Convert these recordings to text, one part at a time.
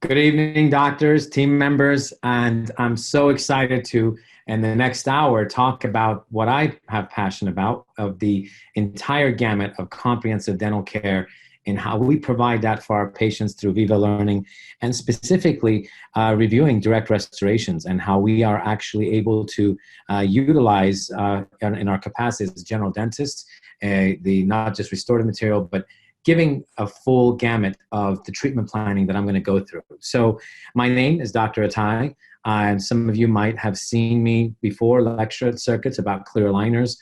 Good evening, doctors, team members, and I'm so excited to, in the next hour, talk about what I have passion about of the entire gamut of comprehensive dental care and how we provide that for our patients through Viva Learning, and specifically reviewing direct restorations and how we are actually able to utilize in our capacities as general dentists, the not just restorative material, but giving a full gamut of the treatment planning that I'm going to go through. So my name is Dr. Atai. And some of you might have seen me before lecture at circuits about clear aligners,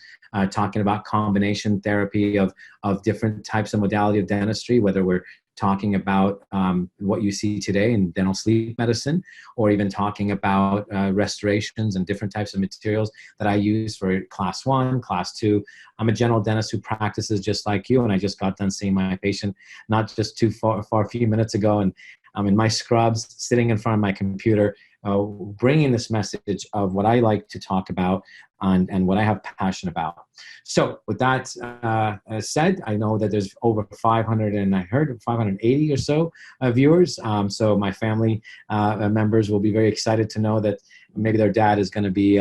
talking about combination therapy of different types of modality of dentistry, whether we're talking about what you see today in dental sleep medicine, or even talking about restorations and different types of materials that I use for class 1, class 2. I'm a general dentist who practices just like you, and I just got done seeing my patient not just a few minutes ago, and I'm in my scrubs, sitting in front of my computer, bringing this message of what I like to talk about and what I have passion about. So with that said, I know that there's over 500, and I heard 580 or so viewers. So my family members will be very excited to know that maybe their dad is going to be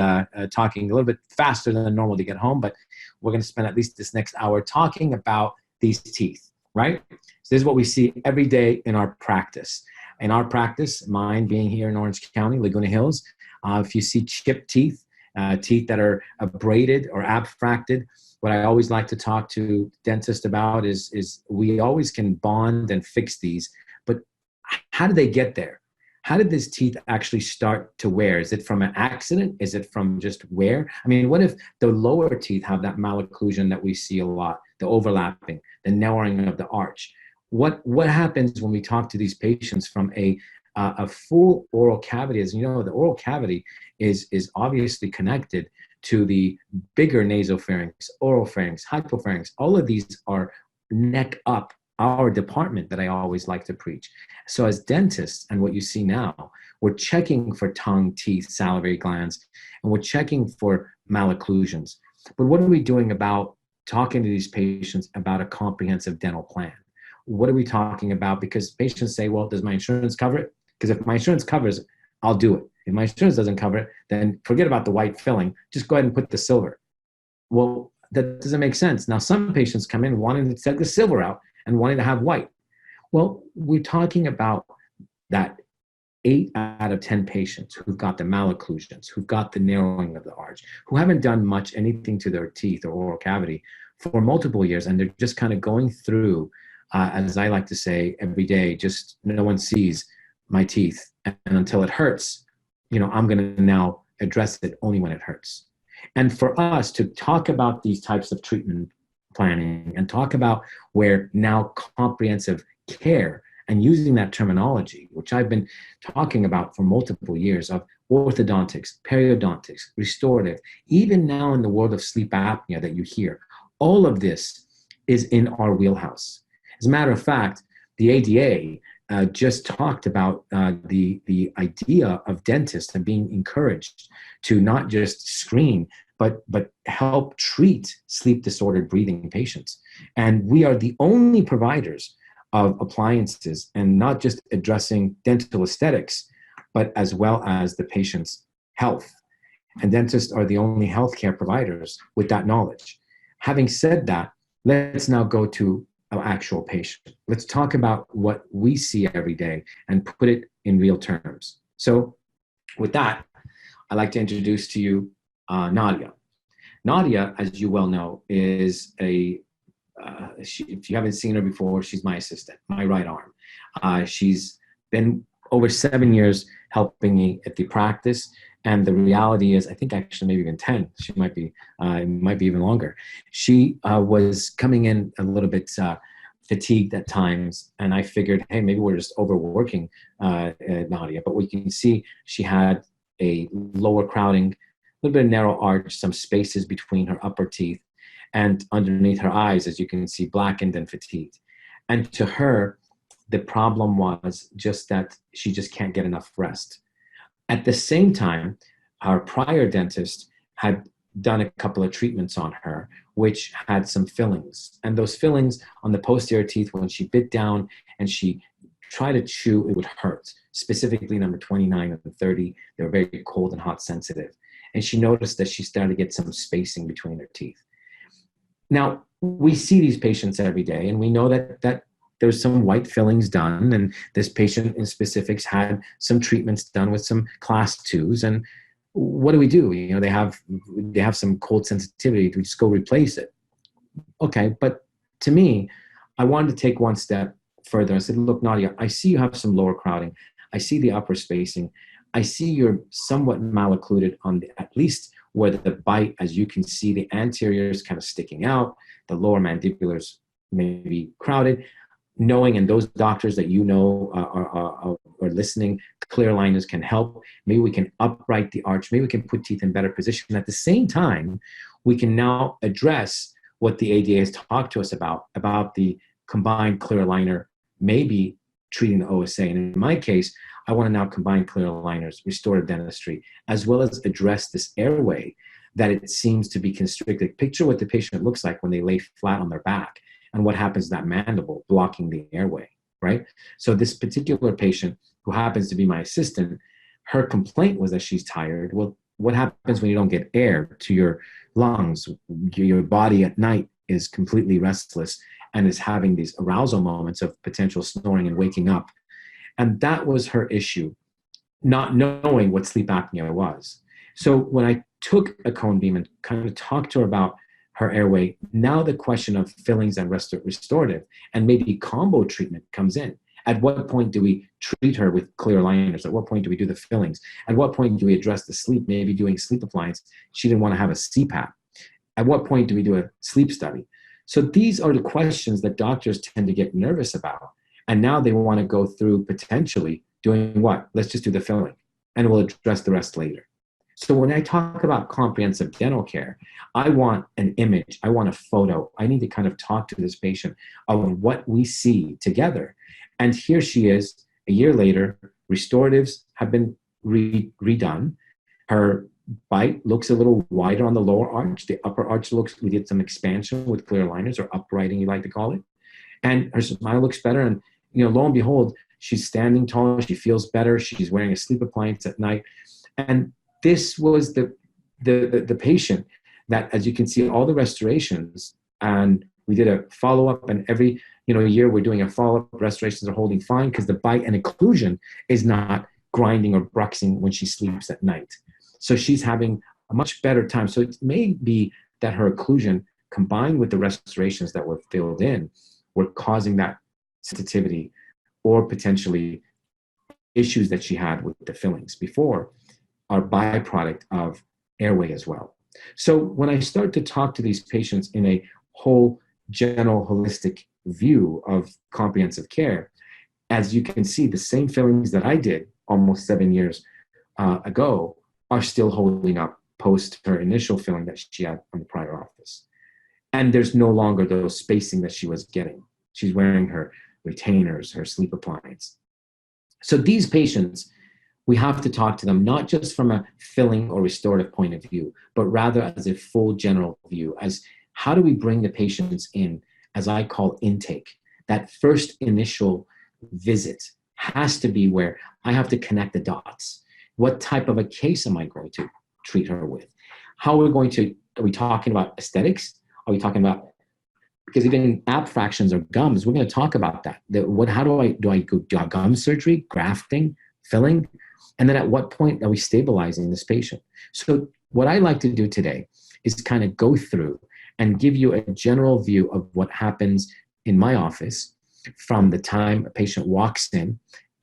talking a little bit faster than normal to get home, but we're going to spend at least this next hour talking about these teeth, right? So this is what we see every day in our practice. In our practice, mine being here in Orange County, Laguna Hills, if you see chipped teeth, teeth that are abraded or abfracted, what I always like to talk to dentists about is we always can bond and fix these, but how did they get there? How did these teeth actually start to wear? Is it from an accident? Is it from just wear? I mean, what if the lower teeth have that malocclusion that we see a lot, the overlapping, the narrowing of the arch? What happens when we talk to these patients from a full oral cavity? As you know, the oral cavity is obviously connected to the bigger nasopharynx, oropharynx, hypopharynx. All of these are neck up, our department that I always like to preach. So as dentists, and what you see now, we're checking for tongue, teeth, salivary glands, and we're checking for malocclusions. But what are we doing about talking to these patients about a comprehensive dental plan? What are we talking about? Because patients say, well, does my insurance cover it? Because if my insurance covers it, I'll do it. If my insurance doesn't cover it, then forget about the white filling. Just go ahead and put the silver. Well, that doesn't make sense. Now, some patients come in wanting to take the silver out and wanting to have white. Well, we're talking about that 8 out of 10 patients who've got the malocclusions, who've got the narrowing of the arch, who haven't done much anything to their teeth or oral cavity for multiple years, and they're just kind of going through, as I like to say, every day, just no one sees my teeth. And until it hurts, I'm going to now address it only when it hurts. And for us to talk about these types of treatment planning and talk about where now comprehensive care and using that terminology, which I've been talking about for multiple years, of orthodontics, periodontics, restorative, even now in the world of sleep apnea that you hear, all of this is in our wheelhouse. As a matter of fact, the ADA just talked about the idea of dentists and being encouraged to not just screen, but help treat sleep disordered breathing patients. And we are the only providers of appliances, and not just addressing dental aesthetics, but as well as the patient's health. And dentists are the only healthcare providers with that knowledge. Having said that, let's now go to an actual patient. Let's talk about what we see every day and put it in real terms. So with that, I'd like to introduce to you Nadia. Nadia, as you well know, is if you haven't seen her before, she's my assistant, my right arm. She's been over 7 years helping me at the practice. And the reality is, I think actually maybe even 10, she might be, it might be even longer. She was coming in a little bit fatigued at times. And I figured, hey, maybe we're just overworking Nadia. But we can see she had a lower crowding, a little bit of narrow arch, some spaces between her upper teeth, and underneath her eyes, as you can see, blackened and fatigued. And to her, the problem was just that she just can't get enough rest. At the same time, our prior dentist had done a couple of treatments on her, which had some fillings. And those fillings on the posterior teeth, when she bit down and she try to chew, it would hurt. Specifically, number 29 and 30, they were very cold and hot sensitive. And she noticed that she started to get some spacing between her teeth. Now, we see these patients every day, and we know that there's some white fillings done, and this patient in specifics had some treatments done with some class 2s. And what do? You know, they have some cold sensitivity. Do we just go replace it? Okay, but to me, I wanted to take one step further. I said, look, Nadia, I see you have some lower crowding. I see the upper spacing. I see you're somewhat maloccluded on at least where the bite, as you can see, the anterior is kind of sticking out, the lower mandibulars may be crowded. Knowing, and those doctors that you know are listening, clear aligners can help. Maybe we can upright the arch. Maybe we can put teeth in better position. At the same time, we can now address what the ADA has talked to us about the combined clear aligner, maybe treating the OSA. And in my case, I want to now combine clear aligners, restorative dentistry, as well as address this airway that it seems to be constricted. Picture what the patient looks like when they lay flat on their back and what happens to that mandible blocking the airway, right? So this particular patient, who happens to be my assistant, her complaint was that she's tired. Well, what happens when you don't get air to your lungs? Your body at night is completely restless and is having these arousal moments of potential snoring and waking up. And that was her issue, not knowing what sleep apnea was. So when I took a cone beam and kind of talked to her about her airway, now the question of fillings and restorative and maybe combo treatment comes in. At what point do we treat her with clear aligners? At what point do we do the fillings? At what point do we address the sleep, maybe doing sleep appliance? She didn't want to have a CPAP. At what point do we do a sleep study? So these are the questions that doctors tend to get nervous about. And now they want to go through potentially doing what? Let's just do the filling and we'll address the rest later. So when I talk about comprehensive dental care, I want an image, I want a photo. I need to kind of talk to this patient of what we see together. And here she is, a year later, restoratives have been redone. Her bite looks a little wider on the lower arch. The upper arch we did some expansion with clear aligners, or uprighting, you like to call it. And her smile looks better. And, you know, lo and behold, she's standing tall. She feels better. She's wearing a sleep appliance at night. And this was the patient that, as you can see, all the restorations, and we did a follow-up, and every year we're doing a follow-up. Restorations are holding fine because the bite and occlusion is not grinding or bruxing when she sleeps at night. So she's having a much better time. So it may be that her occlusion combined with the restorations that were filled in were causing that sensitivity, or potentially issues that she had with the fillings before are byproduct of airway as well. So when I start to talk to these patients in a whole, general, holistic view of comprehensive care, as you can see, the same fillings that I did almost 7 years ago are still holding up post her initial filling that she had on the prior office. And there's no longer those spacing that she was getting. She's wearing her retainers, her sleep appliance. So these patients, we have to talk to them not just from a filling or restorative point of view, but rather as a full general view, as how do we bring the patients in, as I call intake. That first initial visit has to be where I have to connect the dots. What type of a case am I going to treat her with? How are we talking about aesthetics? Are we talking about, because even abfractions or gums, we're going to talk about that. How do I go gum surgery, grafting, filling? And then at what point are we stabilizing this patient? So what I like to do today is kind of go through and give you a general view of what happens in my office from the time a patient walks in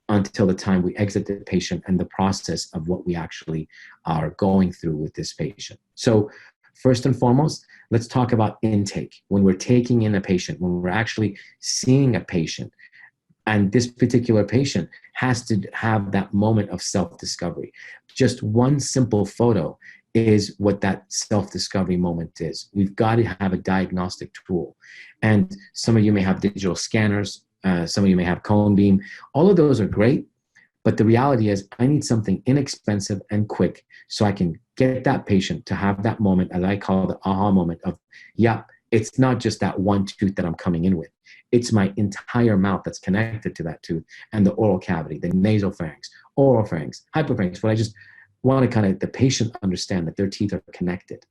until the time we exit the patient, and the process of what we actually are going through with this patient. So first and foremost, let's talk about intake. When we're taking in a patient, when we're actually seeing a patient, and this particular patient has to have that moment of self-discovery. Just one simple photo is what that self-discovery moment is. We've got to have a diagnostic tool. And some of you may have digital scanners, some of you may have cone beam. All of those are great, but the reality is I need something inexpensive and quick so I can get that patient to have that moment, as I call the aha moment of, yeah, it's not just that one tooth that I'm coming in with. It's my entire mouth that's connected to that tooth, and the oral cavity, the nasopharynx, oropharynx, hypopharynx. But I just want to kind of the patient understand that their teeth are connected.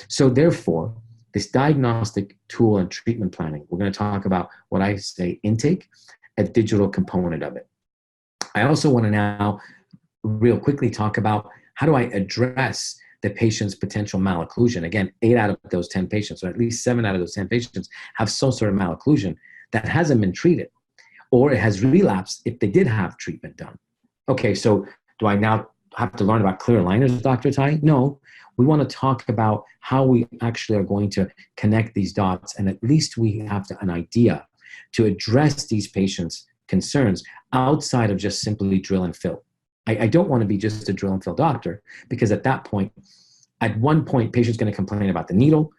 So therefore, this diagnostic tool and treatment planning, we're going to talk about what I say intake, a digital component of it. I also want to now real quickly talk about how do I address the patient's potential malocclusion. Again, 8 out of those 10 patients, or at least 7 out of those 10 patients, have some sort of malocclusion that hasn't been treated, or it has relapsed if they did have treatment done. Okay, so do I now have to learn about clear aligners, Dr. Tai? No, we want to talk about how we actually are going to connect these dots, and at least we have an idea to address these patients' concerns outside of just simply drill and fill. I don't want to be just a drill and fill doctor, because at that point, at one point, patient's going to complain about the needle,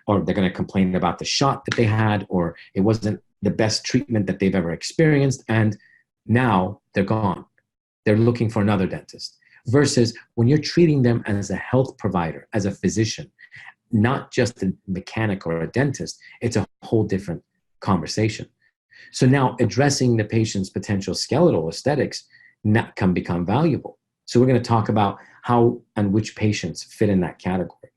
or they're going to complain about the shot that they had, or it wasn't the best treatment that they've ever experienced, and now they're gone. They're looking for another dentist. Versus when you're treating them as a health provider, as a physician, not just a mechanic or a dentist, it's a whole different conversation. So now addressing the patient's potential skeletal aesthetics can become valuable. So we're going to talk about how and which patients fit in that category.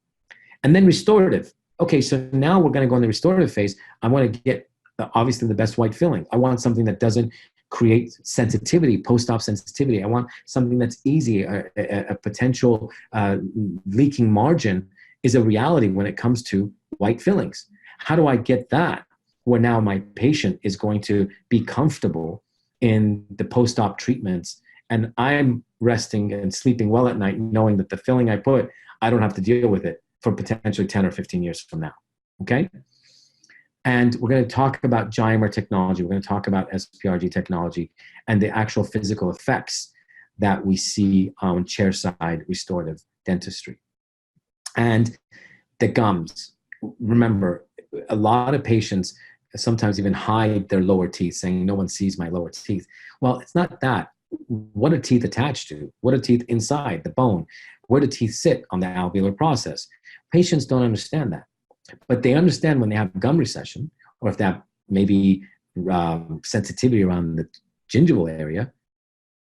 And then restorative. Okay, so now we're going to go in the restorative phase. I want to get, obviously, the best white filling. I want something that doesn't create sensitivity, post-op sensitivity. I want something that's easy. A potential leaking margin is a reality when it comes to white fillings. How do I get that where now my patient is going to be comfortable in the post-op treatments, and I'm resting and sleeping well at night knowing that the filling I put, I don't have to deal with it for potentially 10 or 15 years from now, okay? And we're going to talk about Guymer technology. We're going to talk about SPRG technology and the actual physical effects that we see on chairside restorative dentistry. And the gums. Remember, a lot of patients sometimes even hide their lower teeth, saying no one sees my lower teeth. Well, it's not that. What are teeth attached to? What are teeth inside the bone? Where do teeth sit on the alveolar process? Patients don't understand that. But they understand when they have gum recession, or if they have maybe sensitivity around the gingival area,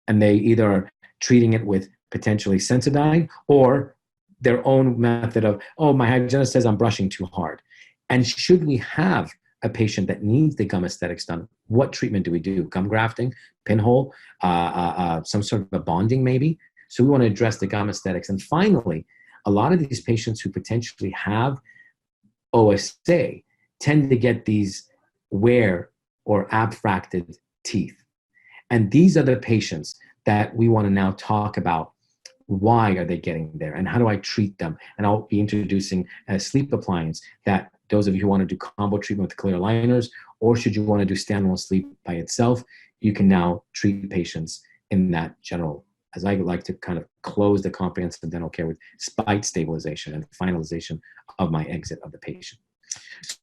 and they either are treating it with potentially Sensodyne or their own method of, oh, my hygienist says I'm brushing too hard. And should we have a patient that needs the gum aesthetics done, what treatment do we do? Gum grafting, pinhole, some sort of a bonding maybe? So we want to address the gum aesthetics. And finally, a lot of these patients who potentially have OSA tend to get these wear or abfracted teeth. And these are the patients that we want to now talk about. Why are they getting there, and how do I treat them? And I'll be introducing a sleep appliance that those of you who want to do combo treatment with clear aligners, or should you want to do standalone sleep by itself, you can now treat patients in that general, as I like to kind of close the comprehensive dental care with bite stabilization and finalization of my exit of the patient.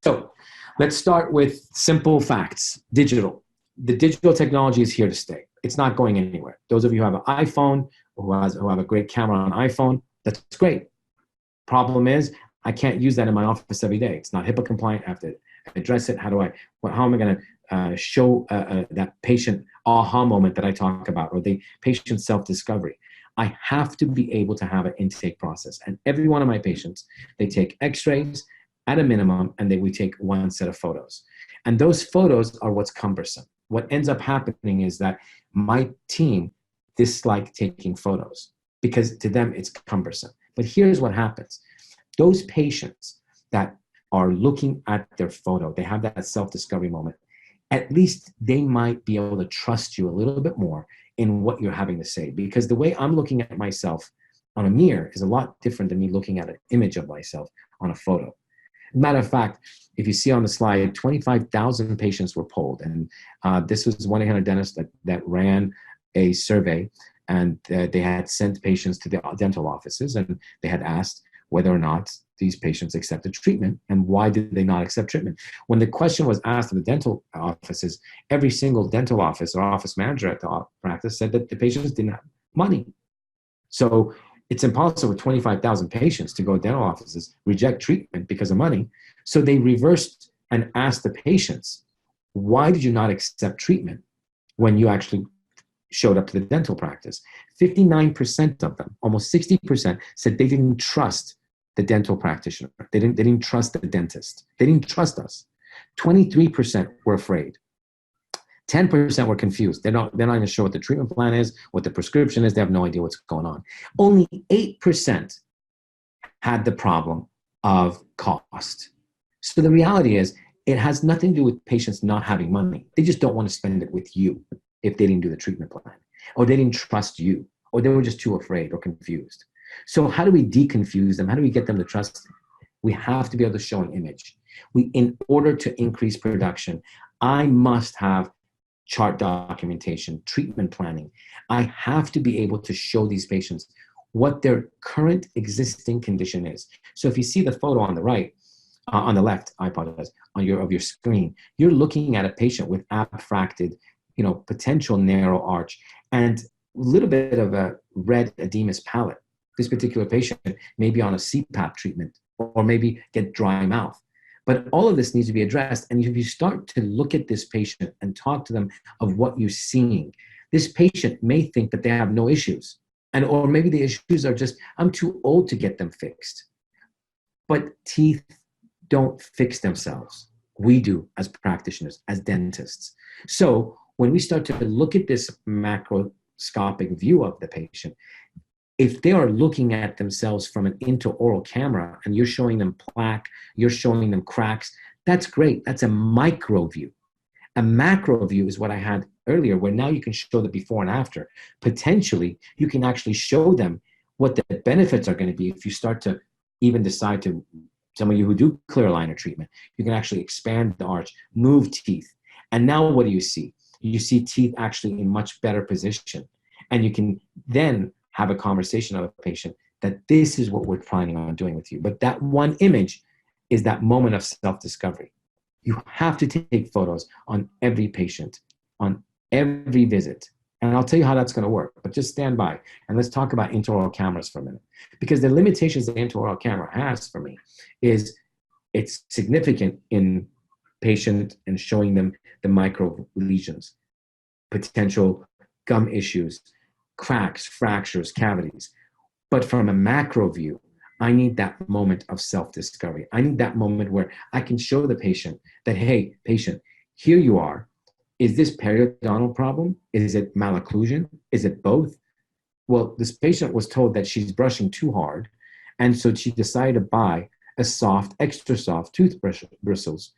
So let's start with simple facts. Digital. The digital technology is here to stay. It's not going anywhere. Those of you who have an iPhone or who have a great camera on an iPhone, that's great. Problem is, I can't use that in my office every day. It's not HIPAA compliant. I have to address it. How am I going to show that patient aha moment that I talk about, or the patient self-discovery? I have to be able to have an intake process. And every one of my patients, they take x-rays at a minimum, and we take one set of photos. And those photos are what's cumbersome. What ends up happening is that my team dislike taking photos because to them it's cumbersome. But here's what happens. Those patients that are looking at their photo, they have that self-discovery moment, at least they might be able to trust you a little bit more in what you're having to say. Because the way I'm looking at myself on a mirror is a lot different than me looking at an image of myself on a photo. Matter of fact, if you see on the slide, 25,000 patients were polled. And this was 1-800-Dentist that ran a survey, and they had sent patients to the dental offices, and they had asked whether or not these patients accepted treatment, and why did they not accept treatment. When the question was asked of the dental offices, every single dental office or office manager at the practice said that the patients didn't have money. So it's impossible with 25,000 patients to go to dental offices, reject treatment because of money. So they reversed and asked the patients, Why did you not accept treatment when you actually showed up to the dental practice? 59% of them, almost 60%, said they didn't trust the dental practitioner. They didn't trust the dentist. They didn't trust us. 23% were afraid. 10% were confused. They're not even sure what the treatment plan is, what the prescription is. They have no idea what's going on. Only 8% had the problem of cost. So the reality is, it has nothing to do with patients not having money. They just don't want to spend it with you if they didn't do the treatment plan, or they didn't trust you, or they were just too afraid or confused. So how do we deconfuse them? How do we get them to trust them? We have to be able to show an image. In order to increase production, I must have chart documentation, treatment planning. I have to be able to show these patients what their current existing condition is. So if you see the photo on the right, on the left, I apologize, of your screen, you're looking at a patient with abfracted, potential narrow arch and a little bit of a red edematous palate. This particular patient may be on a CPAP treatment or maybe get dry mouth. But all of this needs to be addressed. And if you start to look at this patient and talk to them of what you're seeing, this patient may think that they have no issues. Or maybe the issues are just, I'm too old to get them fixed. But teeth don't fix themselves. We do as practitioners, as dentists. So when we start to look at this macroscopic view of the patient, if they are looking at themselves from an intraoral camera and you're showing them plaque, you're showing them cracks, that's great. That's a micro view. A macro view is what I had earlier, where now you can show the before and after. Potentially, you can actually show them what the benefits are going to be if you start to even decide to, some of you who do clear aligner treatment, you can actually expand the arch, move teeth. And now what do you see? You see teeth actually in much better position. And you can then have a conversation with a patient that this is what we're planning on doing with you. But that one image is that moment of self-discovery. You have to take photos on every patient, on every visit. And I'll tell you how that's going to work, but just stand by. And let's talk about intraoral cameras for a minute. Because the limitations the intraoral camera has for me is it's significant in patient and showing them the micro lesions, potential gum issues, cracks, fractures, cavities. But from a macro view, I need that moment of self-discovery. I need that moment where I can show the patient that, hey, patient, here you are. Is this periodontal problem? Is it malocclusion? Is it both? Well, this patient was told that she's brushing too hard, and so she decided to buy a soft, extra soft toothbrush bristles.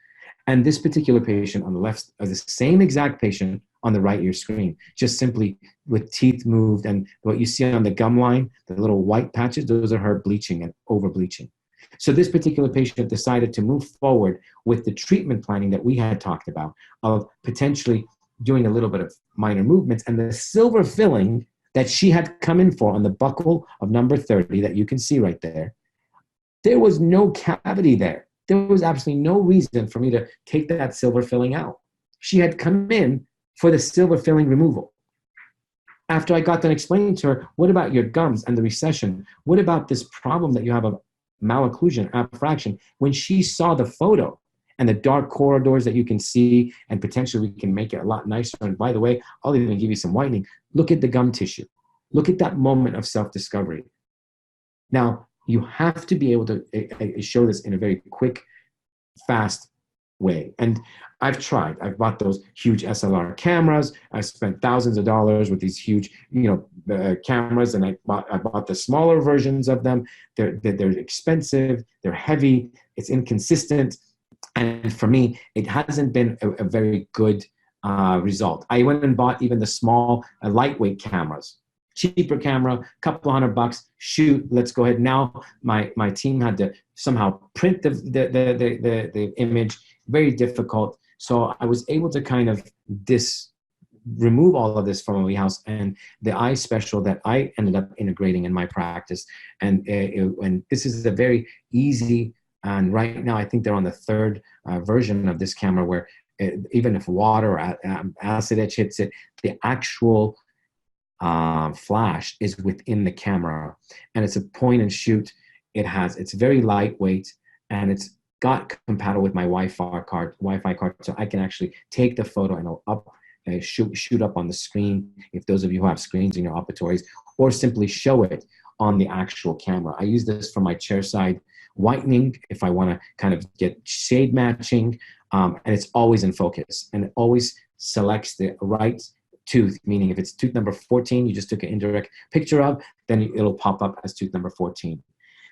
And this particular patient on the left is the same exact patient on the right of your screen, just simply with teeth moved. And what you see on the gum line, the little white patches, those are her bleaching and over bleaching. So this particular patient decided to move forward with the treatment planning that we had talked about of potentially doing a little bit of minor movements, and the silver filling that she had come in for on the buccal of number 30 that you can see right there, there was no cavity there. There was absolutely no reason for me to take that silver filling out. She had come in for the silver filling removal. After I got done explaining to her, what about your gums and the recession? What about this problem that you have of malocclusion, abfraction? When she saw the photo and the dark corridors that you can see, and potentially we can make it a lot nicer. And by the way, I'll even give you some whitening. Look at the gum tissue. Look at that moment of self-discovery. Now, you have to be able to show this in a very quick, fast way. And I've tried. I've bought those huge SLR cameras. I spent thousands of dollars with these huge, cameras, and I bought the smaller versions of them. They're expensive. They're heavy. It's inconsistent. And for me, it hasn't been a very good result. I went and bought even the small, lightweight cameras. Cheaper camera, couple $100, shoot, let's go ahead. Now my team had to somehow print the image, very difficult. So I was able to kind of remove all of this from my house, and the eye special that I ended up integrating in my practice. And this is a very easy, and right now I think they're on the third version of this camera where even if water or acid etch hits it, the actual flash is within the camera, and it's a point and shoot. It's very lightweight, and it's got compatible with my Wi-Fi card, so I can actually take the photo and it'll shoot up on the screen, if those of you who have screens in your operatories, or simply show it on the actual camera. I use this for my chairside whitening if I want to kind of get shade matching, and it's always in focus, and it always selects the right tooth, meaning if it's tooth number 14, you just took an indirect picture of, then it'll pop up as tooth number 14.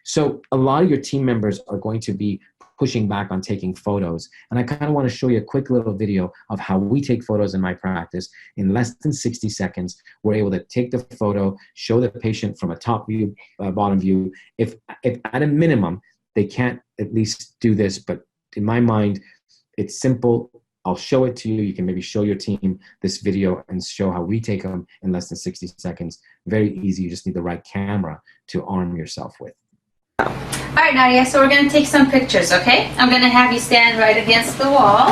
So a lot of your team members are going to be pushing back on taking photos. And I kind of want to show you a quick little video of how we take photos in my practice. In less than 60 seconds, we're able to take the photo, show the patient from a top view, bottom view. If at a minimum, they can't at least do this, but in my mind, it's simple. I'll show it to you. You can maybe show your team this video and show how we take them in less than 60 seconds. Very easy. You just need the right camera to arm yourself with. All right, Nadia, so we're going to take some pictures, okay? I'm going to have you stand right against the wall.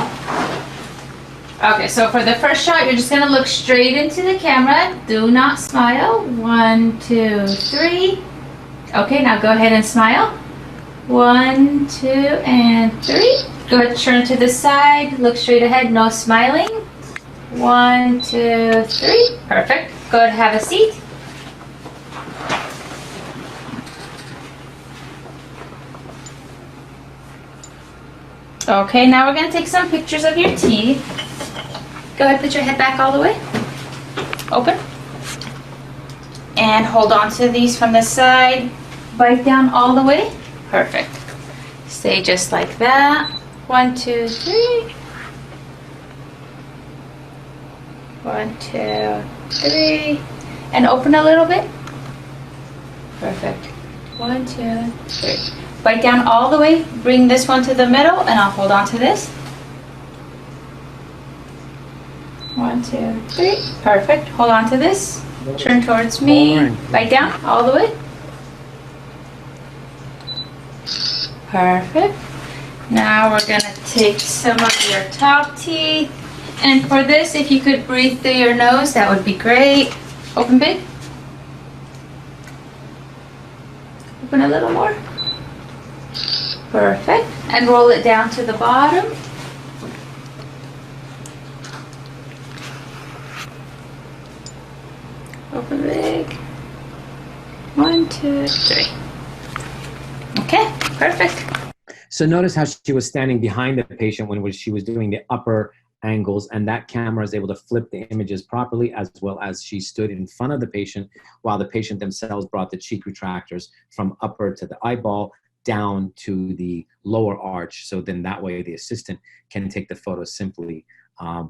Okay, so for the first shot, you're just going to look straight into the camera. Do not smile. 1, 2, 3. Okay, now go ahead and smile. 1, 2, and 3. Go ahead, turn to the side. Look straight ahead. No smiling. 1, 2, 3. Perfect. Go ahead, have a seat. Okay, now we're going to take some pictures of your teeth. Go ahead, put your head back all the way. Open. And hold on to these from the side. Bite down all the way. Perfect. Stay just like that. 1, 2, 3. 1, 2, 3. And open a little bit. Perfect. 1, 2, 3. Bite down all the way. Bring this one to the middle, and I'll hold on to this. 1, 2, 3. Perfect. Hold on to this. Turn towards me. Bite down all the way. Perfect. Now we're going to take some of your top teeth. And for this, if you could breathe through your nose, that would be great. Open big. Open a little more. Perfect. And roll it down to the bottom. Open big. 1, 2, 3. Okay, perfect. So notice how she was standing behind the patient when she was doing the upper angles, and that camera is able to flip the images properly, as well as she stood in front of the patient while the patient themselves brought the cheek retractors from upper to the eyeball down to the lower arch. So then that way the assistant can take the photo simply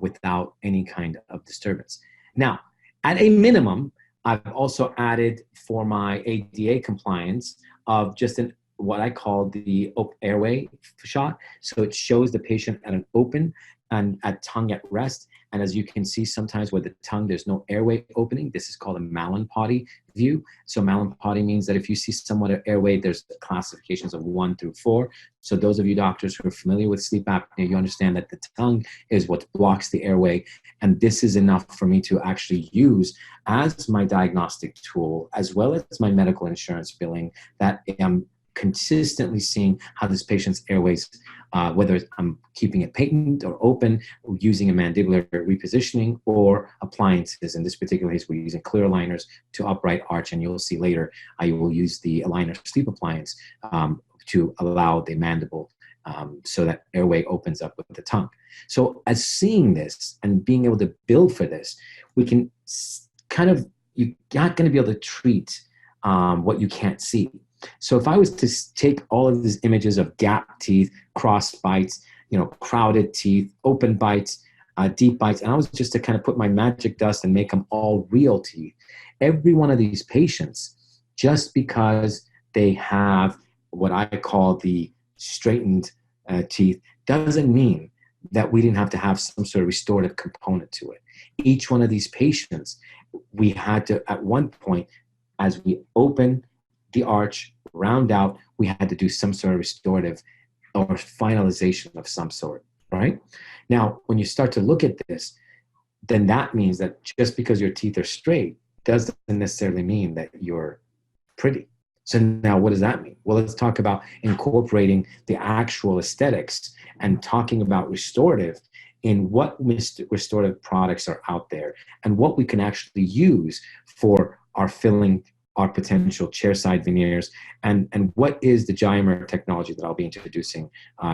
without any kind of disturbance. Now, at a minimum, I've also added for my ADA compliance of just what I call the airway shot. So it shows the patient at an open and at tongue at rest. And as you can see, sometimes with the tongue, there's no airway opening. This is called a Mallampati view. So Mallampati means that if you see somewhat of airway, there's classifications of 1 through 4. So those of you doctors who are familiar with sleep apnea, you understand that the tongue is what blocks the airway. And this is enough for me to actually use as my diagnostic tool, as well as my medical insurance billing, that I'm consistently seeing how this patient's airways, whether I'm keeping it patent or open, or using a mandibular repositioning or appliances. In this particular case, we're using clear aligners to upright arch, and you'll see later I will use the aligner sleep appliance to allow the mandible so that airway opens up with the tongue. So as seeing this and being able to build for this, we can kind of, you're not going to be able to treat what you can't see. So if I was to take all of these images of gap teeth, cross bites, crowded teeth, open bites, deep bites, and I was just to kind of put my magic dust and make them all real teeth, every one of these patients, just because they have what I call the straightened teeth, doesn't mean that we didn't have to have some sort of restorative component to it. Each one of these patients, we had to, at one point, as we open the arch, round out, we had to do some sort of restorative or finalization of some sort, right? Now, when you start to look at this, then that means that just because your teeth are straight doesn't necessarily mean that you're pretty. So now what does that mean? Well, let's talk about incorporating the actual aesthetics and talking about restorative in what restorative products are out there and what we can actually use for our filling, our potential chairside veneers, and what is the Guymer technology that I'll be introducing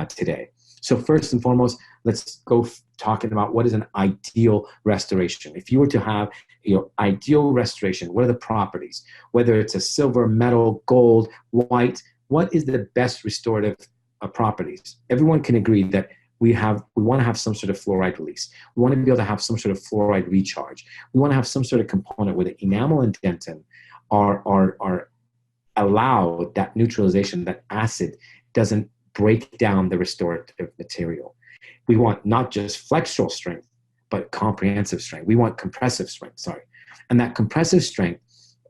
today. So first and foremost, let's go talking about what is an ideal restoration. If you were to have your ideal restoration, what are the properties? Whether it's a silver, metal, gold, white, what is the best restorative properties? Everyone can agree that we want to have some sort of fluoride release. We want to be able to have some sort of fluoride recharge. We want to have some sort of component where the enamel and dentin are allowed that neutralization, that acid doesn't break down the restorative material. We want not just flexural strength, but comprehensive strength. We want compressive strength, sorry. And that compressive strength,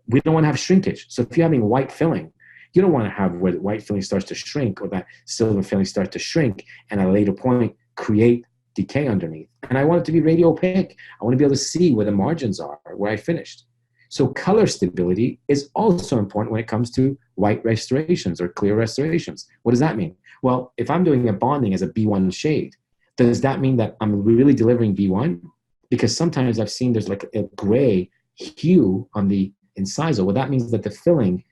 we don't want to have shrinkage. So if you're having white filling, you don't want to have where the white filling starts to shrink or that silver filling starts to shrink and at a later point create decay underneath. And I want it to be radio opaque. I want to be able to see where the margins are, where I finished. So color stability is also important when it comes to white restorations or clear restorations. What does that mean? Well, if I'm doing a bonding as a B1 shade, does that mean that I'm really delivering B1? Because sometimes I've seen there's like a gray hue on the incisal. Well, that means that the filling,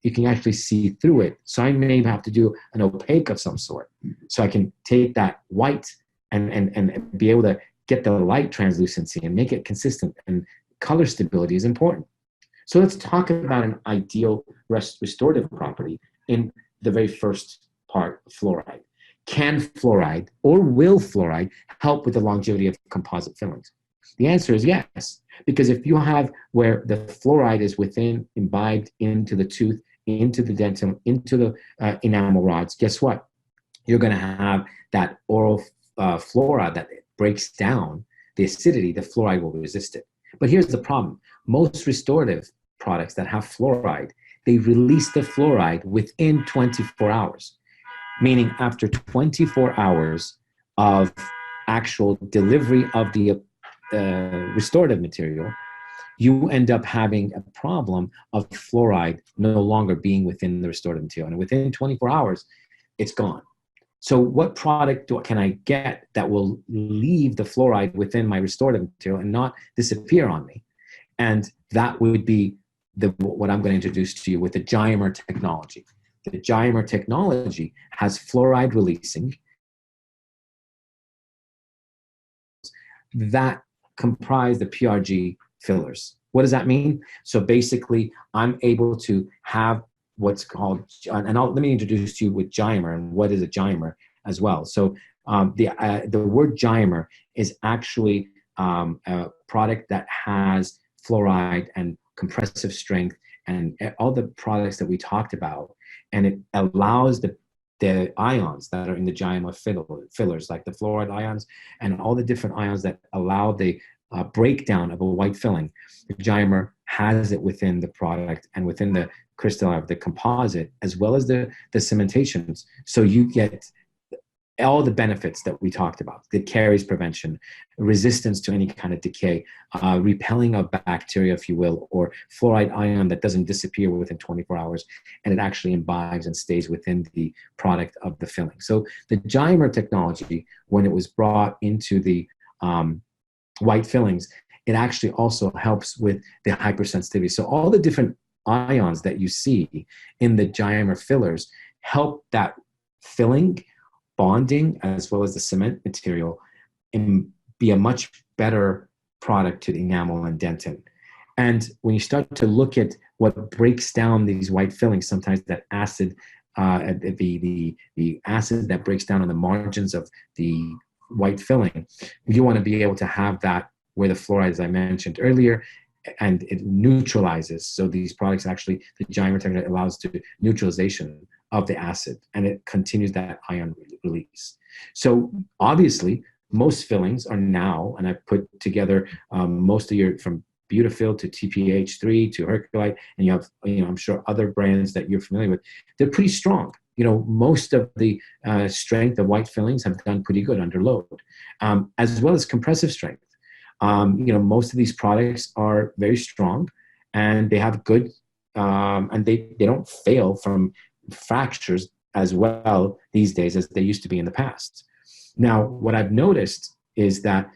you can actually see through it. So I may have to do an opaque of some sort. So I can take that white and be able to get the light translucency and make it consistent. And color stability is important. So let's talk about an ideal restorative property in the very first part, fluoride. Can fluoride or will fluoride help with the longevity of composite fillings? The answer is yes, because if you have where the fluoride is imbibed into the tooth, into the dentin, into the enamel rods, guess what? You're going to have that oral fluoride that breaks down the acidity. The fluoride will resist it. But here's the problem. Most restorative products that have fluoride, they release the fluoride within 24 hours. Meaning after 24 hours of actual delivery of the restorative material, you end up having a problem of fluoride no longer being within the restorative material. And within 24 hours, it's gone. So what product can I get that will leave the fluoride within my restorative material and not disappear on me? And that would be what I'm going to introduce to you with the Guymer technology. The Guymer technology has fluoride releasing that comprise the PRG fillers. What does that mean? So basically, I'm able to have what's called, and let me introduce you with Guymer and what is a Guymer as well. So the word Guymer is actually a product that has fluoride and compressive strength and all the products that we talked about, and it allows the ions that are in the Guymer fillers, like the fluoride ions and all the different ions that allow the breakdown of a white filling. The Guymer has it within the product and within the crystal of the composite, as well as the cementations. So you get all the benefits that we talked about: the caries prevention, resistance to any kind of decay, repelling of bacteria, if you will, or fluoride ion that doesn't disappear within 24 hours, and it actually imbibes and stays within the product of the filling. So the Guymer technology, when it was brought into the white fillings, it actually also helps with the hypersensitivity. So all the different ions that you see in the Guymer fillers help that filling, bonding, as well as the cement material, and be a much better product to the enamel and dentin. And when you start to look at what breaks down these white fillings, sometimes that acid, the acid that breaks down on the margins of the white filling, you want to be able to have that where the fluoride, as I mentioned earlier, and it neutralizes. So these products actually, the Guymer technology allows to neutralization of the acid, and it continues that ion release. So obviously, most fillings are now, and I put together most of your, from Beautifil to TPH3 to Herculite, and you have, I'm sure other brands that you're familiar with, they're pretty strong. Most of the strength of white fillings have done pretty good under load, as well as compressive strength. Most of these products are very strong, and they have good and they don't fail from fractures as well these days as they used to be in the past. Now, what I've noticed is that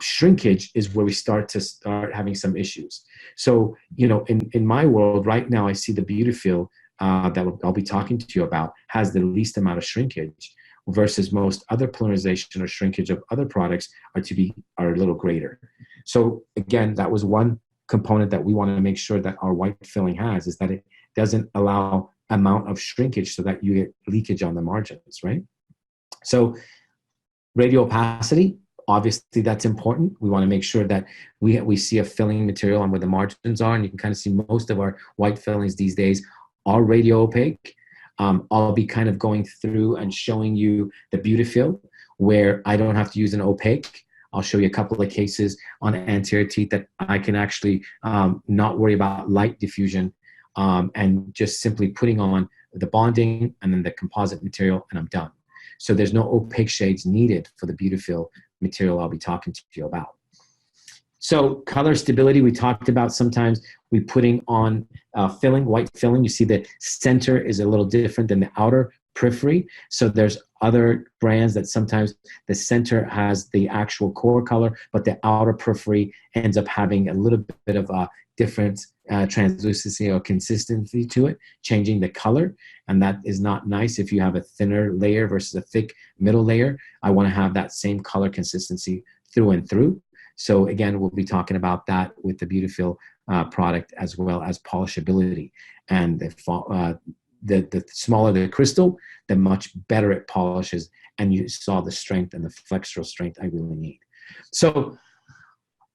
shrinkage is where we start having some issues. So, in my world right now, I see the Beautifil that I'll be talking to you about has the least amount of shrinkage, versus most other polymerization or shrinkage of other products are a little greater. So again, that was one component that we want to make sure that our white filling has, is that it doesn't allow amount of shrinkage so that you get leakage on the margins, right? So radial opacity, obviously that's important. We want to make sure that we see a filling material on where the margins are, and you can kind of see most of our white fillings these days are radio opaque. I'll be kind of going through and showing you the Beautifil where I don't have to use an opaque. I'll show you a couple of cases on anterior teeth that I can actually not worry about light diffusion and just simply putting on the bonding and then the composite material, and I'm done. So there's no opaque shades needed for the Beautifil material I'll be talking to you about. So color stability, we talked about sometimes we putting on filling, white filling. You see the center is a little different than the outer periphery. So there's other brands that sometimes the center has the actual core color, but the outer periphery ends up having a little bit of a different translucency or consistency to it, changing the color. And that is not nice if you have a thinner layer versus a thick middle layer. I want to have that same color consistency through and through. So again, we'll be talking about that with the Beautifil product, as well as polishability. And the smaller the crystal, the much better it polishes, and you saw the strength and the flexural strength I really need. So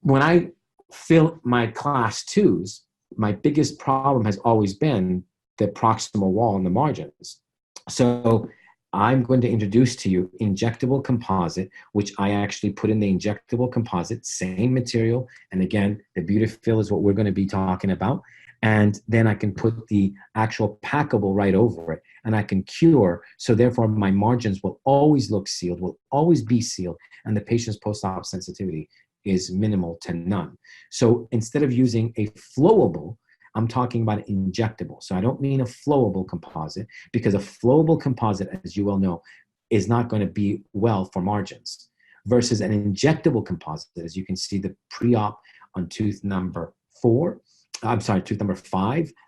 when I fill my class 2s, my biggest problem has always been the proximal wall and the margins. So I'm going to introduce to you injectable composite, which I actually put in the injectable composite, same material. And again, the Beautifil is what we're going to be talking about. And then I can put the actual packable right over it, and I can cure. So therefore my margins will always look sealed, will always be sealed. And the patient's post-op sensitivity is minimal to none. So instead of using a flowable, I'm talking about injectable. So I don't mean a flowable composite, because a flowable composite, as you well know, is not going to be well for margins, versus an injectable composite, as you can see the pre-op on tooth number 5,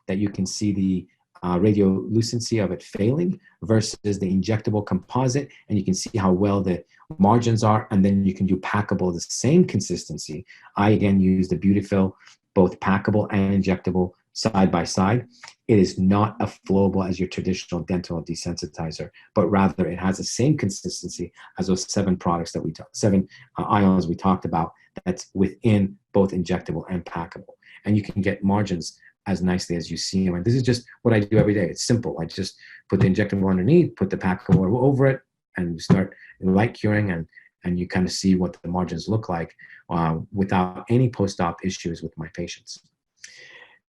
that you can see the radiolucency of it failing, versus the injectable composite, and you can see how well the margins are, and then you can do packable, the same consistency. I again use the Beautifil, both packable and injectable, side by side. It is not as flowable as your traditional dental desensitizer, but rather it has the same consistency as those 7 products that seven ions we talked about, that's within both injectable and packable. And you can get margins as nicely as you see them. And this is just what I do every day. It's simple. I just put the injectable underneath, put the packable over it, and start light curing, and you kind of see what the margins look like without any post-op issues with my patients.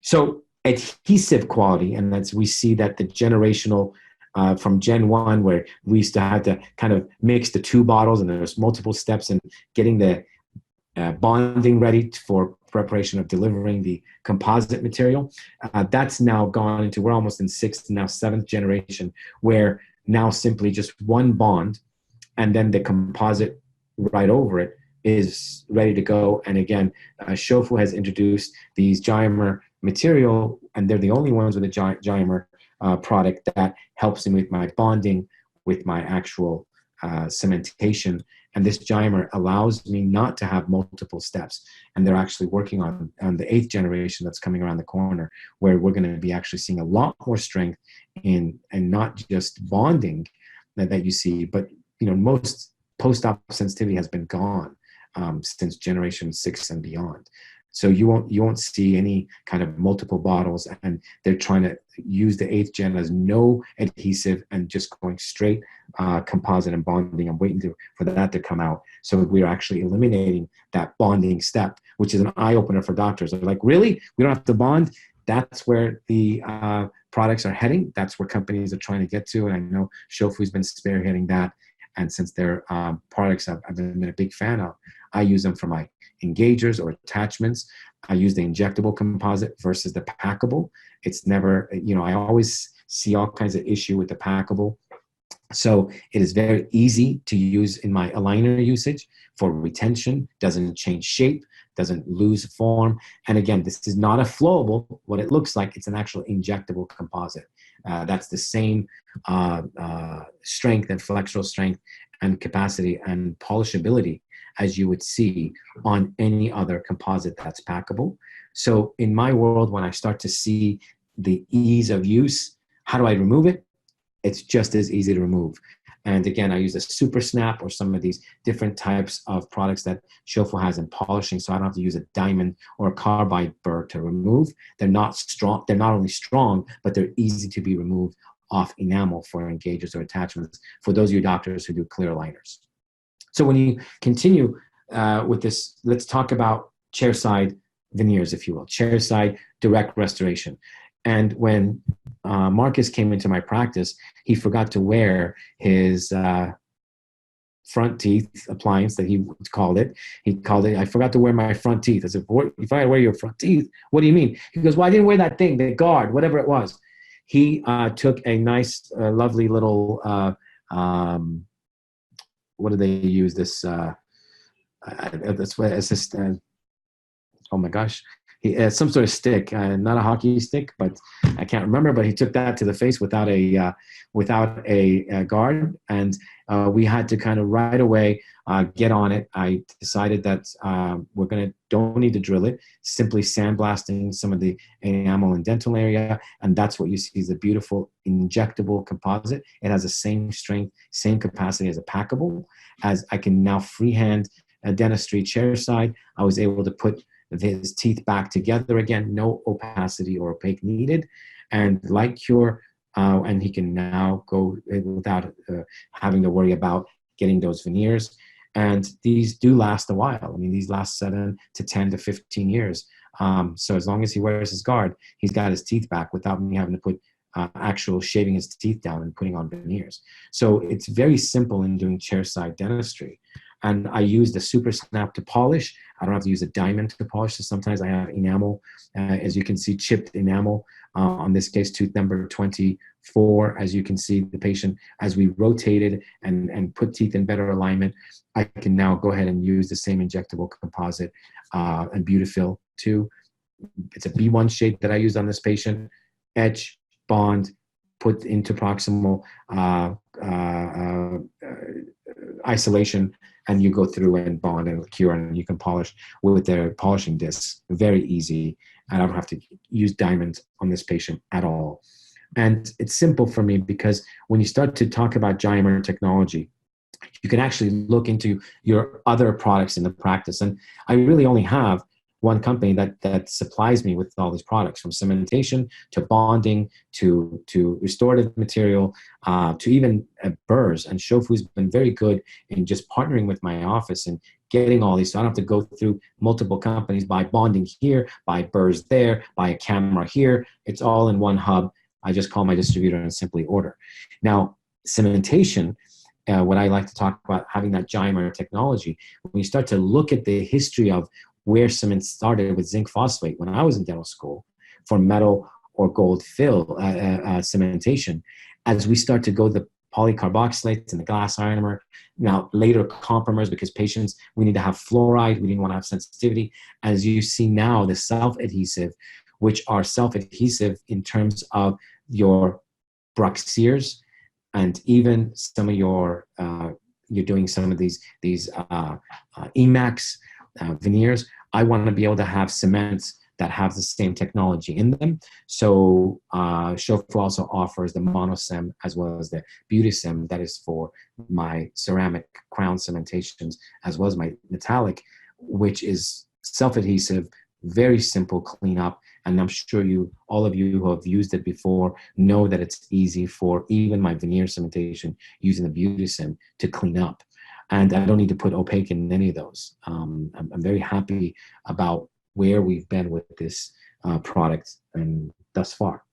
So adhesive quality, and that's, we see that the generational from Gen 1, where we used to have to kind of mix the 2 bottles, and there's multiple steps in getting the bonding ready for preparation of delivering the composite material. That's now gone into, we're almost in 6th, now 7th generation, where now simply just one bond and then the composite right over it is ready to go. And again, Shofu has introduced these Guymer material, and they're the only ones with a Guymer product that helps me with my bonding, with my actual cementation. And this Guymer allows me not to have multiple steps. And they're actually working on the 8th generation that's coming around the corner, where we're going to be actually seeing a lot more strength in, and not just bonding that you see, but most post-op sensitivity has been gone since generation 6 and beyond. So you won't see any kind of multiple bottles, and they're trying to use the 8th gen as no adhesive and just going straight composite and bonding. I'm waiting for that to come out. So we're actually eliminating that bonding step, which is an eye-opener for doctors. They're like, really? We don't have to bond? That's where the products are heading. That's where companies are trying to get to. And I know Shofu's been spearheading that. And since their products I've been a big fan of, I use them for my engagers or attachments, I use the injectable composite versus the packable. It's never, I always see all kinds of issue with the packable. So it is very easy to use in my aligner usage for retention, doesn't change shape, doesn't lose form. And again, this is not a flowable. What it looks like, it's an actual injectable composite. That's the same strength and flexural strength and capacity and polishability as you would see on any other composite that's packable. So in my world, when I start to see the ease of use, how do I remove it? It's just as easy to remove. And again, I use a Super Snap or some of these different types of products that Shofu has in polishing, so I don't have to use a diamond or a carbide burr to remove. They're not strong. They're not only strong, but they're easy to be removed off enamel for engagers or attachments for those of you doctors who do clear aligners. So when you continue with this, let's talk about chairside veneers, if you will, chairside direct restoration. And when Marcus came into my practice, he forgot to wear his front teeth appliance that he called it. He called it, I forgot to wear my front teeth. I said, if I wear your front teeth, what do you mean? He goes, well, I didn't wear that thing, the guard, whatever it was. He took a nice, lovely little, what do they use? This, oh my gosh. He had some sort of stick, not a hockey stick, but I can't remember. But he took that to the face without a guard, and we had to kind of right away get on it. I decided that don't need to drill it, simply sandblasting some of the enamel and dental area, and that's what you see is a beautiful injectable composite. It has the same strength, same capacity as a packable. As I can now freehand a dentistry chairside, I was able to put his teeth back together again, no opacity or opaque needed, and light cure, and he can now go without having to worry about getting those veneers. And these do last a while. I mean, these last 7 to 10 to 15 years. So as long as he wears his guard, he's got his teeth back without me having to put actual shaving his teeth down and putting on veneers. So it's very simple in doing chairside dentistry. And I use the Super Snap to polish. I don't have to use a diamond to polish. So sometimes I have enamel, as you can see, chipped enamel. On this case, tooth number 24, as you can see, the patient, as we rotated and put teeth in better alignment, I can now go ahead and use the same injectable composite and Beautifil too. It's a B1 shape that I used on this patient. Etch, bond, put into proximal isolation, and you go through and bond and cure, and you can polish with their polishing discs. Very easy. I don't have to use diamonds on this patient at all. And it's simple for me because when you start to talk about Guymer technology, you can actually look into your other products in the practice. And I really only have one company that supplies me with all these products, from cementation to bonding to restorative material to even burrs. And Shofu's been very good in just partnering with my office and getting all these, so I don't have to go through multiple companies, buy bonding here, buy burrs there, buy a camera here. It's all in one hub. I just call my distributor and simply order. Now, cementation, what I like to talk about, having that Guymer technology, when you start to look at the history of where cement started with zinc phosphate when I was in dental school for metal or gold fill cementation, as we start to go the polycarboxylates and the glass ionomer, now later comprimers, because patients, we need to have fluoride, we didn't want to have sensitivity. As you see now, the self-adhesive, which are self-adhesive in terms of your Bruxiers, and even some of your, you're doing some of these Emax veneers. I want to be able to have cements that have the same technology in them. So Shofu also offers the Monosem as well as the Beautisem, that is for my ceramic crown cementations, as well as my metallic, which is self-adhesive, very simple cleanup. And I'm sure all of you who have used it before know that it's easy for even my veneer cementation using the Beautisem to clean up. And I don't need to put opaque in any of those. I'm very happy about where we've been with this product and thus far.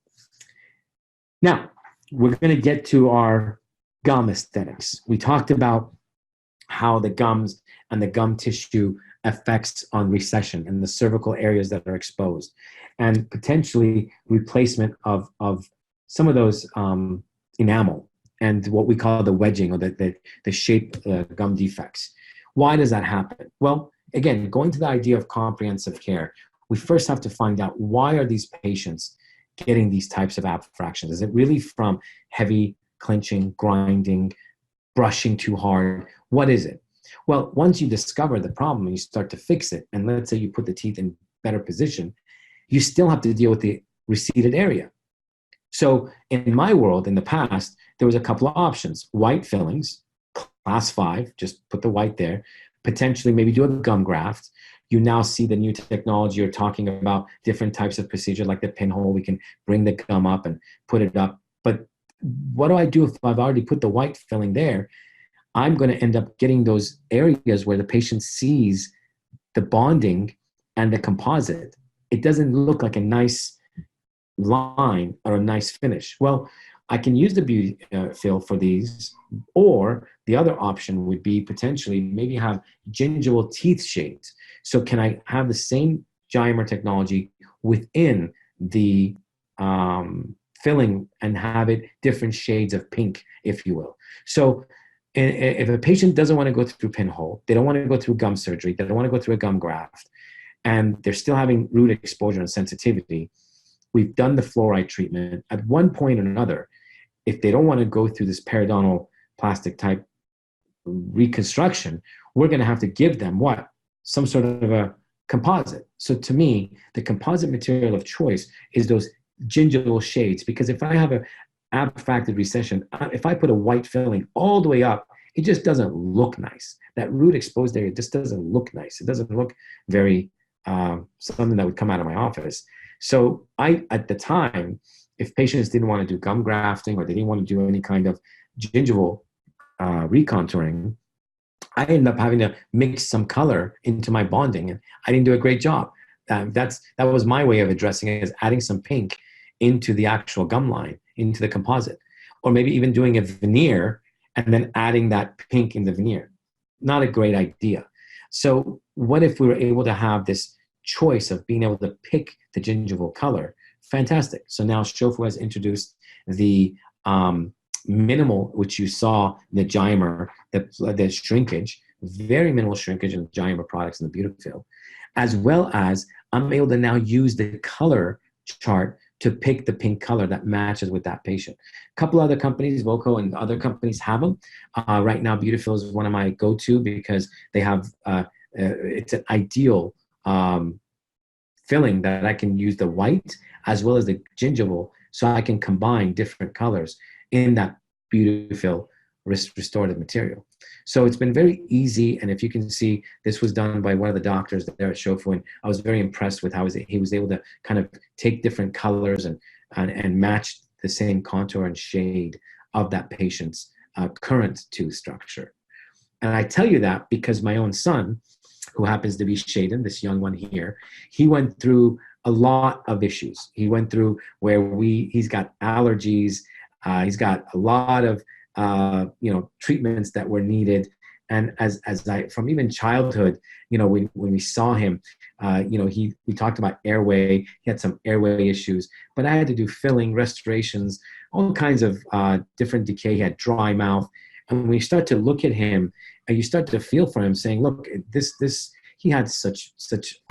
Now, we're going to get to our gum aesthetics. We talked about how the gums and the gum tissue effects on recession and the cervical areas that are exposed, and potentially replacement of some of those enamel and what we call the wedging or the shape gum defects. Why does that happen? Well, again, going to the idea of comprehensive care, we first have to find out, why are these patients getting these types of abfractions? Is it really from heavy clenching, grinding, brushing too hard? What is it? Well, once you discover the problem and you start to fix it, and let's say you put the teeth in better position, you still have to deal with the receded area. So in my world, in the past, there was a couple of options. White fillings, class 5, just put the white there, potentially maybe do a gum graft. You now see the new technology. You're talking about different types of procedure, like the pinhole. We can bring the gum up and put it up. But what do I do if I've already put the white filling there? I'm going to end up getting those areas where the patient sees the bonding and the composite. It doesn't look like a nice line or a nice finish. Well, I can use the beauty fill for these, or the other option would be potentially maybe have gingival teeth shades. So can I have the same Guymer technology within the filling and have it different shades of pink, if you will? So if a patient doesn't want to go through pinhole, they don't want to go through gum surgery, they don't want to go through a gum graft, and they're still having root exposure and sensitivity, we've done the fluoride treatment. At one point or another, if they don't want to go through this periodontal plastic type reconstruction, we're going to have to give them what? Some sort of a composite. So to me, the composite material of choice is those gingival shades, because if I have a abfracted recession, if I put a white filling all the way up, it just doesn't look nice. That root exposed area just doesn't look nice. It doesn't look very something that would come out of my office. So at the time, if patients didn't want to do gum grafting or they didn't want to do any kind of gingival recontouring, I ended up having to mix some color into my bonding, and I didn't do a great job. That was my way of addressing it, is adding some pink into the actual gum line, into the composite, or maybe even doing a veneer and then adding that pink in the veneer. Not a great idea. So what if we were able to have this choice of being able to pick the gingival color? Fantastic. So now Shofu has introduced the minimal, which you saw in the Guymer, the shrinkage, very minimal shrinkage in the Guymer products in the Beautifil, as well as I'm able to now use the color chart to pick the pink color that matches with that patient. A couple other companies, Voco and other companies, have them. Right now, Beautifil is one of my go-to because they have, it's an ideal filling that I can use the white as well as the gingival, so I can combine different colors in that Beautifil restorative material. So it's been very easy, and if you can see, this was done by one of the doctors there at Shofu, and I was very impressed with how he was able to kind of take different colors and match the same contour and shade of that patient's current tooth structure. And I tell you that because my own son, who happens to be Shaden, this young one here, he went through a lot of issues. He went through where he's got allergies, he's got a lot of treatments that were needed. And as I, from even childhood, when we saw him, we talked about airway. He had some airway issues, but I had to do filling, restorations, all kinds of different decay. He had dry mouth. And when you start to look at him, and you start to feel for him, saying, look, he had such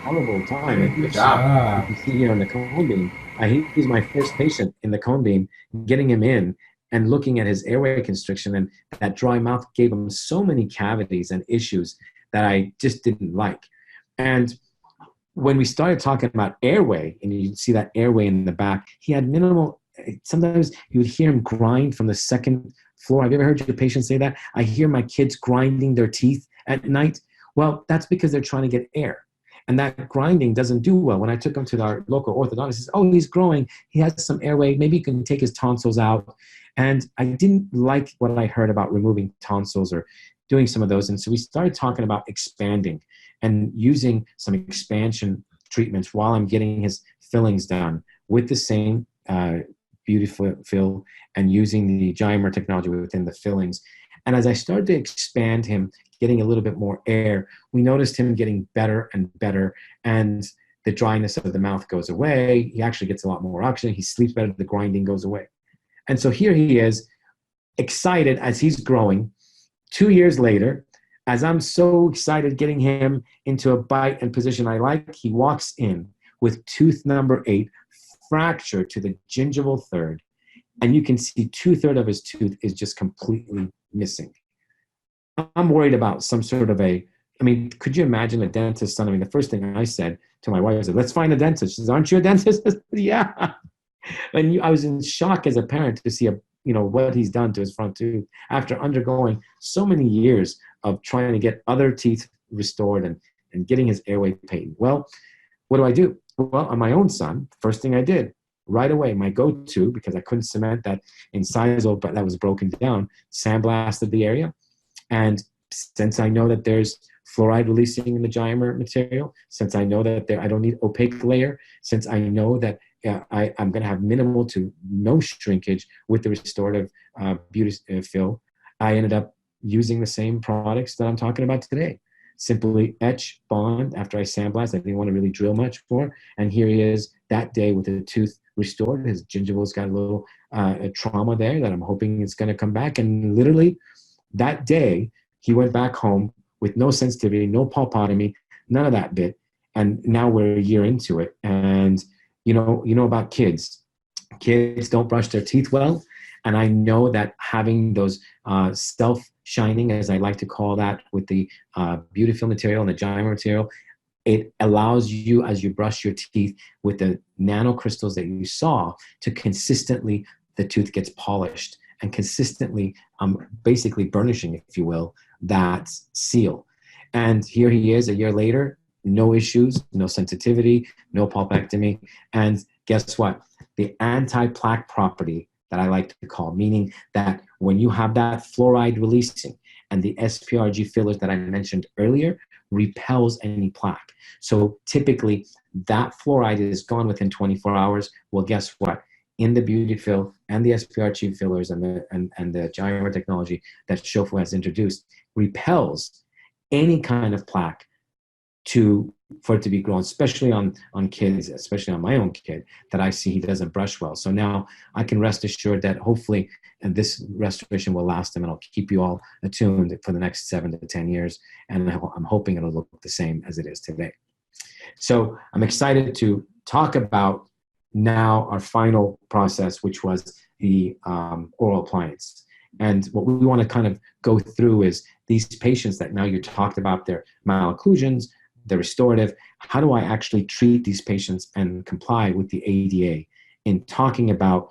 horrible time. Good job. You see here on the cone beam, he was my first patient in the cone beam, getting him in and looking at his airway constriction, and that dry mouth gave him so many cavities and issues that I just didn't like. And when we started talking about airway, and you see that airway in the back, he had minimal. Sometimes you would hear him grind from the second floor. Have you ever heard your patients say that? I hear my kids grinding their teeth at night. Well, that's because they're trying to get air. And that grinding doesn't do well. When I took him to our local orthodontist, he says, oh, he's growing. He has some airway. Maybe you can take his tonsils out. And I didn't like what I heard about removing tonsils or doing some of those. And so we started talking about expanding and using some expansion treatments while I'm getting his fillings done with the same Beautifil and using the Guymer technology within the fillings. And as I started to expand him, getting a little bit more air. We noticed him getting better and better, and the dryness of the mouth goes away. He actually gets a lot more oxygen. He sleeps better. The grinding goes away. And so here he is, excited as he's growing. 2 years later, as I'm so excited getting him into a bite and position I like, he walks in with tooth number 8 fractured to the gingival third. And you can see 2/3 of his tooth is just completely missing. I'm worried about some sort of could you imagine a dentist son? The first thing I said to my wife was, let's find a dentist. She says, aren't you a dentist? I said, yeah. And I was in shock as a parent to see what he's done to his front tooth after undergoing so many years of trying to get other teeth restored and getting his airway patent. Well, what do? Well, on my own son, first thing I did, right away, my go-to, because I couldn't cement that incisal, but that was broken down, sandblasted the area. And since I know that there's fluoride releasing in the Gymer material, since I know that I don't need opaque layer, since I know that I'm going to have minimal to no shrinkage with the restorative beauty fill, I ended up using the same products that I'm talking about today. Simply etch, bond after I sandblast. I didn't want to really drill much more. And here he is that day with the tooth restored. His gingival's got a little trauma there that I'm hoping is going to come back. And literally that day, he went back home with no sensitivity, no pulpotomy, none of that bit. And now we're a year into it. And you know about kids. Kids don't brush their teeth well. And I know that having those self-shining, as I like to call that, with the Beautifil material and the Gymer material, it allows you, as you brush your teeth with the nanocrystals that you saw, to consistently, the tooth gets polished and consistently basically burnishing, if you will, that seal. And here he is a year later, no issues, no sensitivity, no pulpectomy. And guess what? The anti-plaque property that I like to call, meaning that when you have that fluoride releasing and the SPRG fillers that I mentioned earlier, repels any plaque. So typically that fluoride is gone within 24 hours. Well, guess what? In the Beautifil and the SPRG fillers and the Gymer technology that Shofu has introduced, repels any kind of plaque for it to be grown, especially on kids, especially on my own kid that I see he doesn't brush well. So now I can rest assured that hopefully this restoration will last him, and I'll keep you all attuned for the next 7 to 10 years. And I'm hoping it'll look the same as it is today. So I'm excited to talk about now our final process, which was the oral appliance. And what we want to kind of go through is these patients that now you talked about their malocclusions, the restorative. How do I actually treat these patients and comply with the ADA in talking about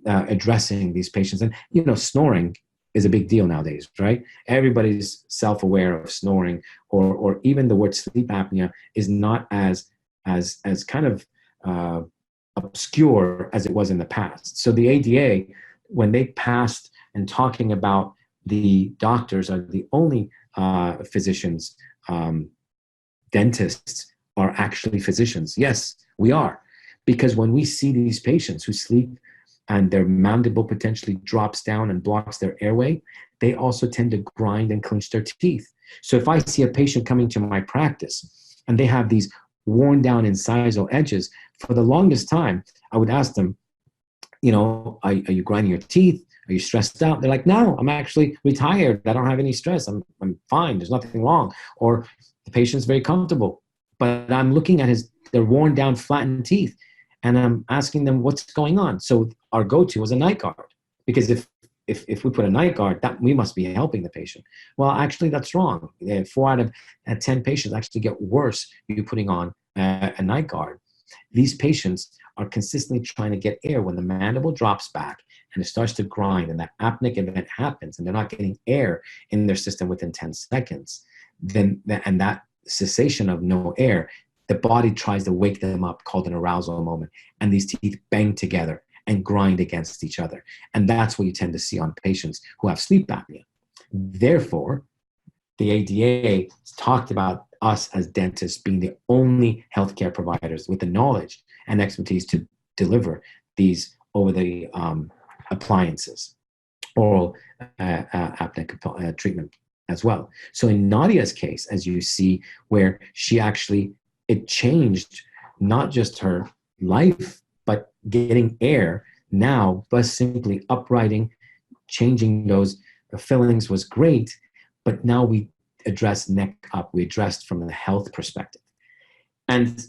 addressing these patients? And, snoring is a big deal nowadays, right? Everybody's self-aware of snoring, or even the word sleep apnea is not as kind of obscure as it was in the past. So the ADA, when they passed and talking about the doctors are the only physicians, dentists are actually physicians. Yes, we are. Because when we see these patients who sleep and their mandible potentially drops down and blocks their airway, they also tend to grind and clench their teeth. So if I see a patient coming to my practice and they have these worn down incisal edges, for the longest time, I would ask them, are you grinding your teeth? Are you stressed out? They're like, no, I'm actually retired. I don't have any stress. I'm fine. There's nothing wrong. Or the patient's very comfortable. But I'm looking at their worn down, flattened teeth, and I'm asking them what's going on. So our go-to was a night guard, because if we put a night guard, that we must be helping the patient. Well, actually, that's wrong. 4 out of 10 patients actually get worse you putting on a night guard. These patients are consistently trying to get air when the mandible drops back and it starts to grind, and that apneic event happens, and they're not getting air in their system within 10 seconds. And that cessation of no air, the body tries to wake them up, called an arousal moment, and these teeth bang together and grind against each other. And that's what you tend to see on patients who have sleep apnea. Therefore, the ADA talked about us as dentists being the only healthcare providers with the knowledge and expertise to deliver these over the appliances, oral apneic treatment as well. So in Nadia's case, as you see, where she actually, it changed not just her life, but getting air now, but simply uprighting, changing those fillings was great, but now we address neck up. We addressed from the health perspective. And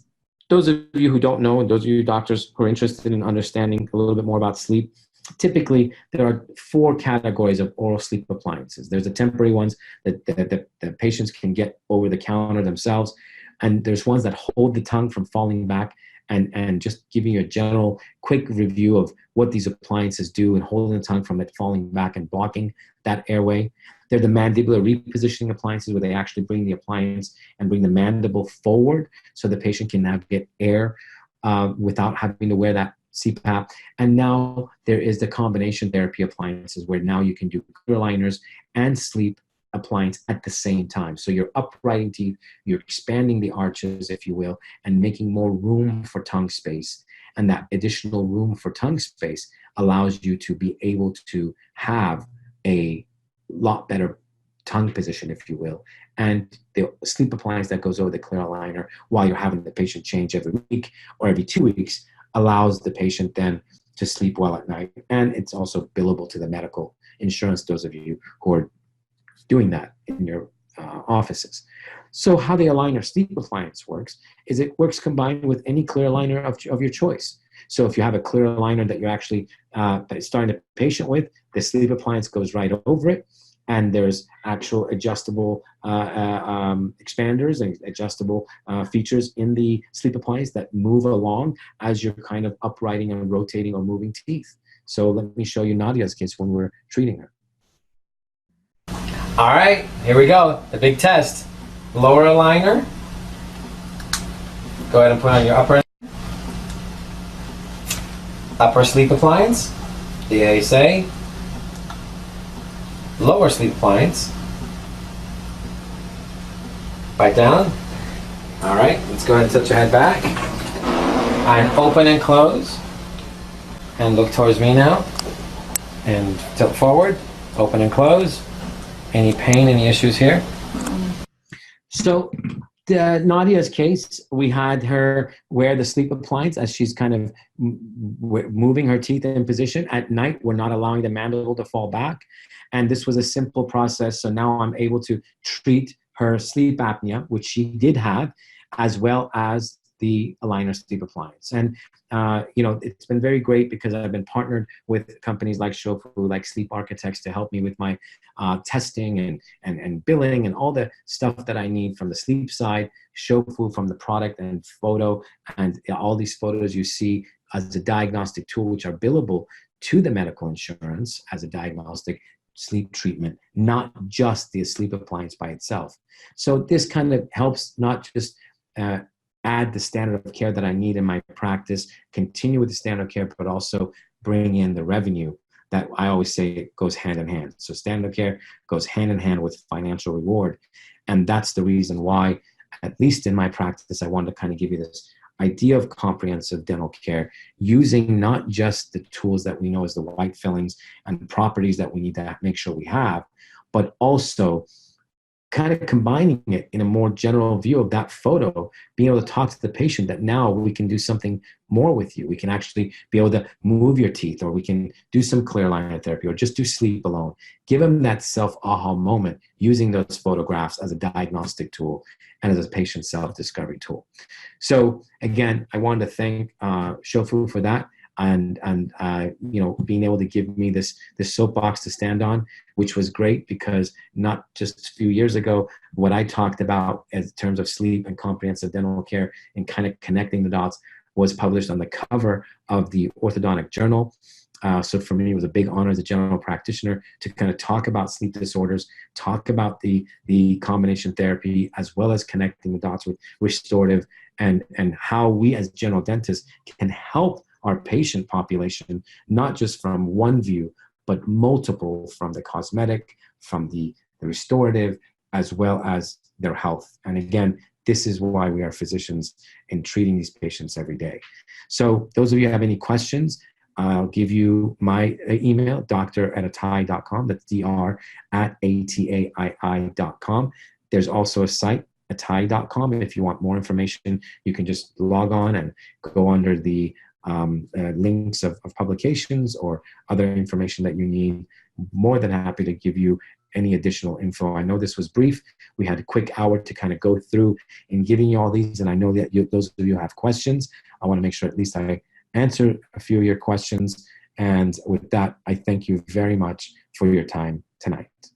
those of you who don't know, and those of you doctors who are interested in understanding a little bit more about sleep, typically there are 4 categories of oral sleep appliances. There's the temporary ones that the patients can get over the counter themselves. And there's ones that hold the tongue from falling back, and just giving you a general quick review of what these appliances do and holding the tongue from it falling back and blocking that airway. They're the mandibular repositioning appliances, where they actually bring the appliance and bring the mandible forward so the patient can now get air without having to wear that CPAP. And now there is the combination therapy appliances, where now you can do clear aligners and sleep appliance at the same time. So you're uprighting teeth, you're expanding the arches, if you will, and making more room for tongue space. And that additional room for tongue space allows you to be able to have a lot better tongue position, if you will. And the sleep appliance that goes over the clear aligner while you're having the patient change every week or every 2 weeks allows the patient then to sleep well at night. And it's also billable to the medical insurance, those of you who are doing that in your offices. So how the aligner sleep appliance works is it works combined with any clear aligner of your choice. So if you have a clear aligner that you're actually starting the patient with, the sleep appliance goes right over it. And there's actual adjustable expanders and adjustable features in the sleep appliance that move along as you're kind of uprighting and rotating or moving teeth. So let me show you Nadia's case when we're treating her. All right, here we go. The big test. Lower aligner. Go ahead and put on your upper sleep appliance. The ASA. Lower sleep appliance. Bite down. All right, let's go ahead and tilt your head back. And open and close. And look towards me now. And tilt forward. Open and close. Any pain, any issues here? So Nadia's case, we had her wear the sleep appliance as she's kind of moving her teeth in position. At night, we're not allowing the mandible to fall back. And this was a simple process. So now I'm able to treat her sleep apnea, which she did have, as well as the aligner sleep appliance. And it's been very great because I've been partnered with companies like Shofu, like Sleep Architects, to help me with my testing and billing and all the stuff that I need from the sleep side, Shofu from the product and photo, and all these photos you see as a diagnostic tool, which are billable to the medical insurance as a diagnostic sleep treatment, not just the sleep appliance by itself. So this kind of helps not just add the standard of care that I need in my practice, continue with the standard of care, but also bring in the revenue that I always say goes hand in hand. So standard of care goes hand in hand with financial reward. And that's the reason why, at least in my practice, I wanted to kind of give you this idea of comprehensive dental care using not just the tools that we know as the white fillings and the properties that we need to make sure we have, but also kind of combining it in a more general view of that photo, being able to talk to the patient that now we can do something more with you. We can actually be able to move your teeth, or we can do some clear aligner therapy, or just do sleep alone. Give them that self-aha moment using those photographs as a diagnostic tool and as a patient self-discovery tool. So again, I wanted to thank Shofu for that. And being able to give me this soapbox to stand on, which was great, because not just a few years ago, what I talked about in terms of sleep and comprehensive dental care and kind of connecting the dots was published on the cover of the Orthodontic Journal. So for me, it was a big honor as a general practitioner to kind of talk about sleep disorders, talk about the combination therapy, as well as connecting the dots with restorative and how we as general dentists can help our patient population, not just from one view, but multiple, from the cosmetic, from the restorative, as well as their health. And again, this is why we are physicians in treating these patients every day. So those of you who have any questions, I'll give you my email, dr@atai.com. That's dr@atai.com. There's also a site, atai.com. And if you want more information, you can just log on and go under the links of publications or other information that you need. More than happy to give you any additional info. I know this was brief. We had a quick hour to kind of go through in giving you all these, and I know that those of you have questions. I want to make sure at least I answer a few of your questions. And with that, I thank you very much for your time tonight.